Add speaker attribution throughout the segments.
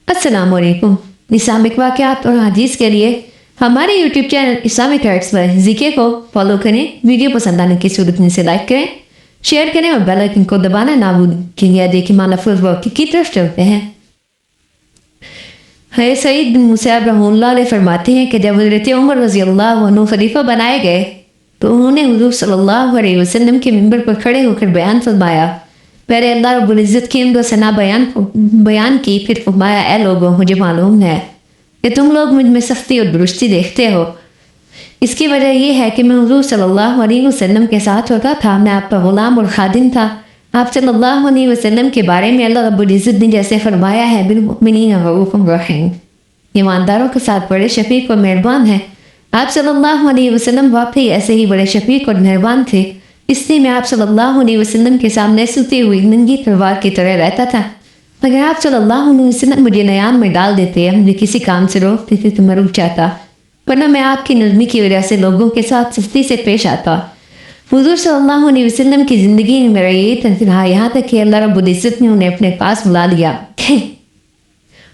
Speaker 1: السلام علیکم۔ اسلامک واقعات اور حدیث کے لیے ہمارے یوٹیوب چینل اسلامک ہرٹس پر ذکر کو فالو کریں، ویڈیو پسند آنے کی صورت میں سے لائک کریں، شیئر کریں اور بیل آئکن کو دبانا نہ بھولیں کہ یہ دیکھیں مانا فضل وقت کی طرف چلتے ہیں۔ حضرت سعید بن مسیب رحمہ اللہ علیہ فرماتے ہیں کہ جب حضرت عمر رضی اللہ عنہ خلیفہ بنائے گئے تو انہوں نے حضور صلی اللہ علیہ وسلم کے منبر پر کھڑے ہو کر بیان فرمایا۔ پہلے اللہ رب العزت کی حمد و ثنا بیان کی، پھر فرمایا اے لوگوں، مجھے معلوم ہے کہ تم لوگ مجھ میں سختی اور درستی دیکھتے ہو۔ اس کی وجہ یہ ہے کہ میں حضور صلی اللہ علیہ وسلم کے ساتھ ہوتا تھا، میں آپ کا غلام اور خادم تھا۔ آپ صلی اللہ علیہ وسلم کے بارے میں اللہ رب العزت نے جیسے فرمایا ہے بالمؤمنین رؤوف رحیم، ایمانداروں کے ساتھ بڑے شفیق اور مہربان ہیں۔ آپ صلی اللہ علیہ وسلم واقعی ایسے ہی بڑے شفیق اور مہربان تھے، اس لیے میں آپ صلی اللہ علیہ وسلم کے سامنے سوتی ہوئی ننگی تلوار کی طرح رہتا تھا۔ اگر آپ صلی اللہ علیہ وسلم مجھے نیام میں ڈال دیتے یا مجھے کسی کام سے روکتے تھے تو میں رک جاتا، ورنہ میں آپ کی نرمی کی وجہ سے لوگوں کے ساتھ سختی سے پیش آتا۔ حضور صلی اللہ علیہ وسلم کی زندگی میں میرا یہ تنظیم رہا، یہاں تک کہ اللہ رب العزت نے انہیں اپنے پاس بلا لیا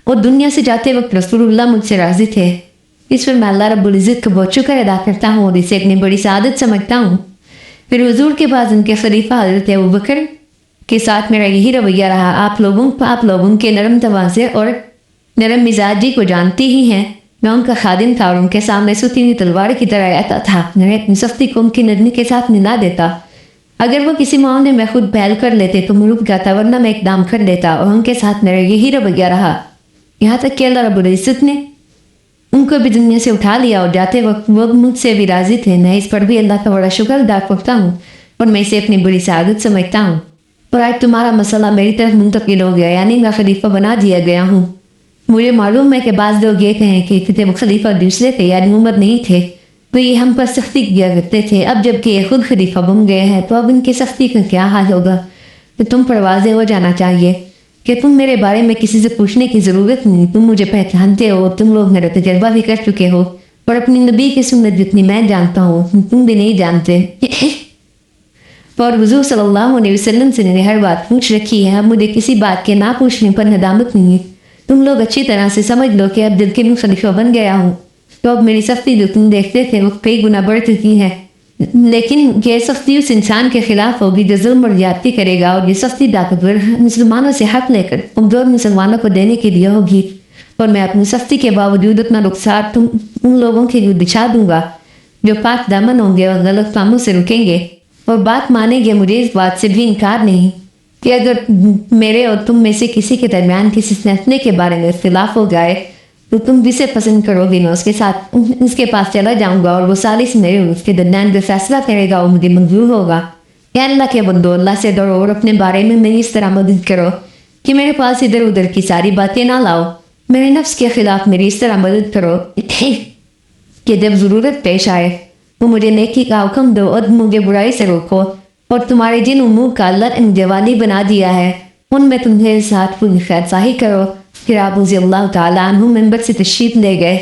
Speaker 1: اور دنیا سے جاتے وقت رسول اللہ مجھ سے راضی تھے۔ اس پر میں اللہ رب العزت کا بہت شکر ادا کرتا ہوں اور اسے اپنی بڑی سعادت سمجھتا ہوں۔ پھر حضور کے بعد ان کے خلیفہ حضرت ابوبکر کے ساتھ میرا یہی رویہ رہا۔ آپ لوگوں کے نرم تواضع اور نرم مزاجی کو جانتی ہی ہیں۔ میں ان کا خادم تھا اور ان کے سامنے سوتی ہوئی تلوار کی طرح رہتا تھا۔ میں اپنی سختی کو ان کی نرمی کے ساتھ ملا دیتا۔ اگر وہ کسی معاملے میں خود پہل کر لیتے تو میں رک جاتا، ورنہ میں اقدام کر لیتا، اور ان کے ساتھ میرا یہی رویہ رہا، یہاں تک کہ اللہ رب العزت نے ان کو بھی دنیا سے اٹھا لیا اور جاتے وقت وہ مجھ سے بھی راضی تھے۔ میں اس پر بھی اللہ کا بڑا شکر ادا کرتا ہوں اور میں اسے اپنی بڑی سعادت سمجھتا ہوں۔ اور آج تمہارا مسئلہ میری طرف منتقل ہو گیا، یعنی میں خلیفہ بنا دیا گیا ہوں۔ مجھے معلوم ہے کہ بعض لوگ یہ کہیں کہ وہ خلیفہ دوسرے تھے، یعنی عمر نہیں تھے، تو یہ ہم پر سختی کیا کرتے تھے۔ اب جب کہ یہ خود خلیفہ بن گئے ہیں تو اب ان کی سختی کا کیا حال ہوگا؟ تو تم پر واضح ہو جانا چاہیے کہ تم میرے بارے میں کسی سے پوچھنے کی ضرورت نہیں، تم مجھے پہچانتے ہو، تم لوگ میرا تجربہ بھی کر چکے ہو، اور اپنی نبی کی سنت جتنی میں جانتا ہوں تم بھی نہیں جانتے۔ اور حضور صلی اللہ علیہ وسلم سے نے ہر بات پوچھ رکھی ہے، اب مجھے کسی بات کے نہ پوچھنے پر ندامت نہیں ہے۔ تم لوگ اچھی طرح سے سمجھ لو کہ اب جب کہ میں خلیفہ بن گیا ہوں تو اب میری سختی جو تم دیکھتے تھے وہ کئی گنا بڑھ چکی ہے، لیکن یہ سختی اس انسان کے خلاف ہوگی جو ظلم اور زیادتی کرے گا، اور یہ سختی طاقتور مسلمانوں سے حق لے کر کمزور مسلمانوں کو دینے کے لیے ہوگی، اور میں اپنی سختی کے باوجود اتنا رخسار ان لوگوں کے لیے دکھا دوں گا جو پاک دامن ہوں گے اور غلط کاموں سے رکیں گے اور بات مانیں گے۔ مجھے اس بات سے بھی انکار نہیں کہ اگر میرے اور تم میں سے کسی کے درمیان کسی فیصلے کے بارے میں اختلاف ہو جائے تو تم جسے پسند کرو گے میں اس کے پاس چلا جاؤں گا، اور وہ ثالث میرے اس کے درمیان جو فیصلہ کرے گا وہ مجھے منظور ہوگا۔ یا اللہ کے بندو، اللہ سے ڈرو اور اپنے بارے میں میری اس طرح مدد کرو کہ میرے پاس ادھر ادھر کی ساری باتیں نہ لاؤ۔ میرے نفس کے خلاف میری اس طرح مدد کرو کہ جب ضرورت پیش آئے وہ مجھے نیکی کا حکم دو اور مجھے برائی سے روکو، اور تمہارے جن امور کا اللہ نے مجھے والی بنا دیا ہے ان میں تمہیں ساتھ پوری خیر خواہی کرو۔ پھر آپ رضی اللہ تعالیٰ عنہ منبر سے تشریف لے گئے۔